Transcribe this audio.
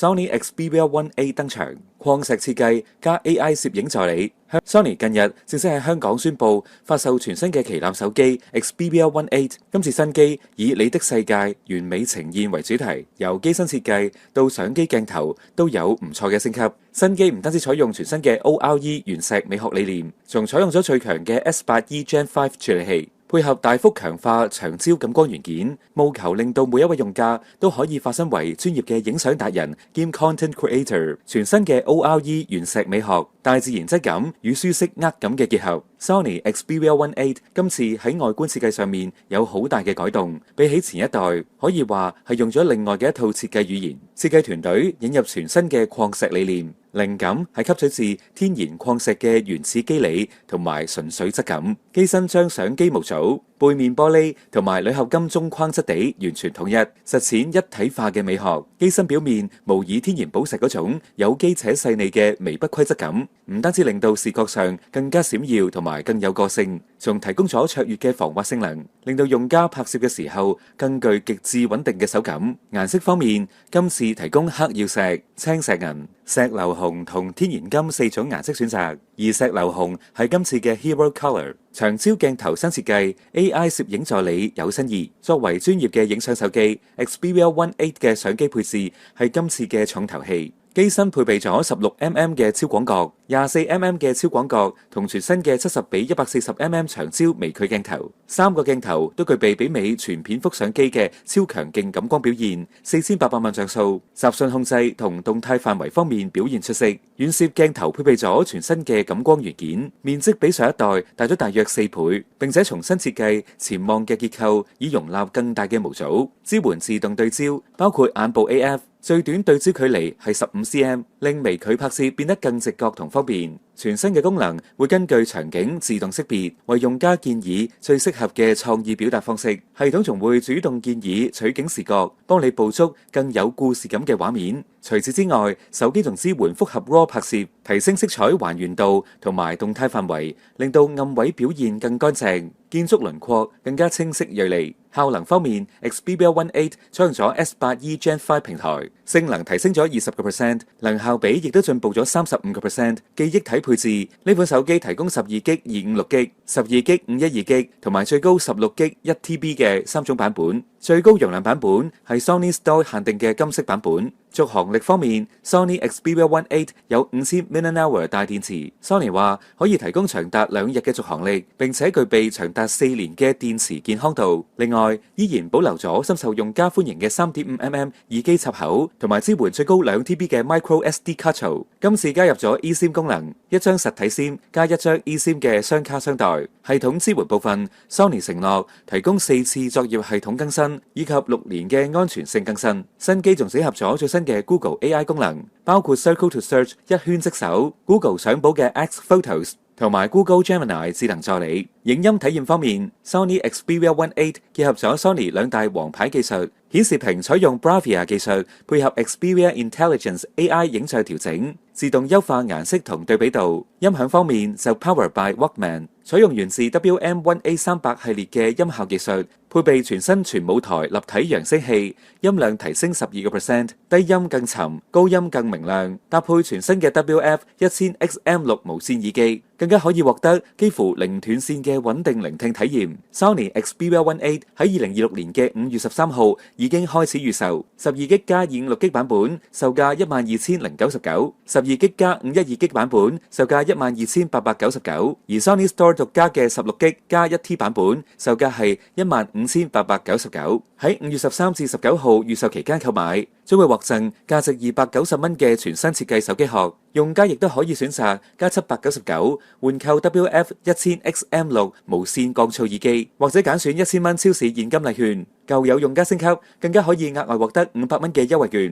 Sony Xperia 1A 登場，礦石設計加 AI 攝影助理。Sony 近日正式喺香港宣布發售全新嘅旗艦手機 Xperia 1A。今次新機以你的世界完美呈現為主題，由機身設計到相機鏡頭都有唔錯嘅升級。新機唔單止採用全新嘅 ORE 原石美學理念，仲採用咗最強嘅 S8E Gen 5處理器。配合大幅強化長焦感光元件，務求令到每一位用家都可以化身為專業嘅影相達人兼 content creator。全新嘅 ORE 原石美學、大自然質感與舒適握感嘅結合。Sony Xperia 1A 今次喺外觀設計上面有好大嘅改動，比起前一代可以話係用咗另外嘅一套設計語言。設計團隊引入全新嘅礦石理念，靈感係吸取自天然礦石嘅原始肌理同埋純粹質感。機身將相機模組、背面玻璃同埋鋁合金中框質地完全統一，實踐一體化嘅美學。機身表面模擬天然寶石嗰種有機且細膩嘅微不規則感，唔單止令到視覺上更加閃耀同埋更有個性，仲提供咗卓越嘅防滑性能，令到用家拍攝嘅時候更具極致穩定嘅手感。顏色方面，今次提供黑曜石、青石銀、石榴紅同天然金四種顏色選擇，而石榴紅係今次嘅 Hero Color。長焦鏡頭新設計 ，AI 攝影助理有新意。作為專業嘅影相手機 ，Xperia 1A 嘅相機配置係今次嘅重頭戲。機身配備咗16mm 嘅超廣角、24mm 嘅超廣角同全新嘅70:140mm 長焦微距鏡頭，三個鏡頭都具備媲美全片幅相機嘅超強勁感光表現，4800萬像素，雜訊控制同動態範圍方面表現出色。遠攝鏡頭配備咗全新嘅感光元件，面積比上一代大咗大約4倍，並且重新設計潛望嘅結構，以容納更大嘅模組，支援自動對焦，包括眼部 AF。最短對焦距離係15cm，令微距拍攝變得更直覺同方便。全新嘅功能會根據場景自動識別，為用家建議最適合嘅創意表達方式。系統仲會主動建議取景視角，幫你捕捉更有故事感嘅畫面。除此之外，手機仲支援複合 RAW 拍攝，提升色彩還原度同埋動態範圍，令到暗位表現更乾淨，建築輪廓更加清晰銳利。效能方面 ，Xperia 1A 採用咗 S8E Gen 5平台，性能提升咗20%，能效比亦都進步咗35%。記憶體配置，呢款手機提供12GB 256GB、12GB 512GB 同埋最高16GB 1TB 嘅3種版本。最高容量版本係 Sony Store 限定嘅金色版本。續航力方面 ，Sony Xperia 1A 有5000 mAh 大電池。Sony 話可以提供長達2日嘅續航力，並且具備長達4年嘅電池健康度。另外，依然保留咗深受用家歡迎嘅 3.5mm 耳機插口，同埋支援最高2TB 嘅 Micro SD 卡槽。今次加入咗 eSIM 功能，一張實體 SIM 加一張 eSIM 嘅雙卡雙待。系統支援部分 ，Sony 承諾提供4次作業系統更新，以及6年嘅安全性更新。新機仲整合咗最新嘅 Google AI 功能，包括 Circle to Search 一圈即搜、Google 相簿嘅 X Photos 同埋 Google Gemini 智能助理。影音體驗方面 ，Sony Xperia 1A 結合咗 Sony 兩大王牌技術，顯示屏採用 Bravia 技術，配合 Xperia Intelligence AI 影像調整，自動優化顏色同對比度。音響方面就 Powered by Walkman， 採用源自 WM1A300 系列嘅音效技術，配備全新全舞台立體揚聲器，音量提升12%，低音更沉，高音更明亮。搭配全新嘅 WF-1000XM6 無線耳機，更加可以獲得幾乎零斷線嘅穩定聆聽體驗。Sony Xperia 1A 喺2026年嘅5月13號已經開始預售，12GB 加 256GB 版本售價12099，12GB 加 512GB 版本售價12899，而 Sony Store 獨家嘅16GB 加 1T 版本售價係15899。喺5月13至19號預售期間購買，將會獲贈價值290蚊嘅全新設計手機殼。用家亦都可以選擇加799換購 WF-1000XM6 無線降噪耳機，或者揀選1000蚊超市現金禮券。舊有用家升級更加可以額外獲得500蚊嘅優惠券。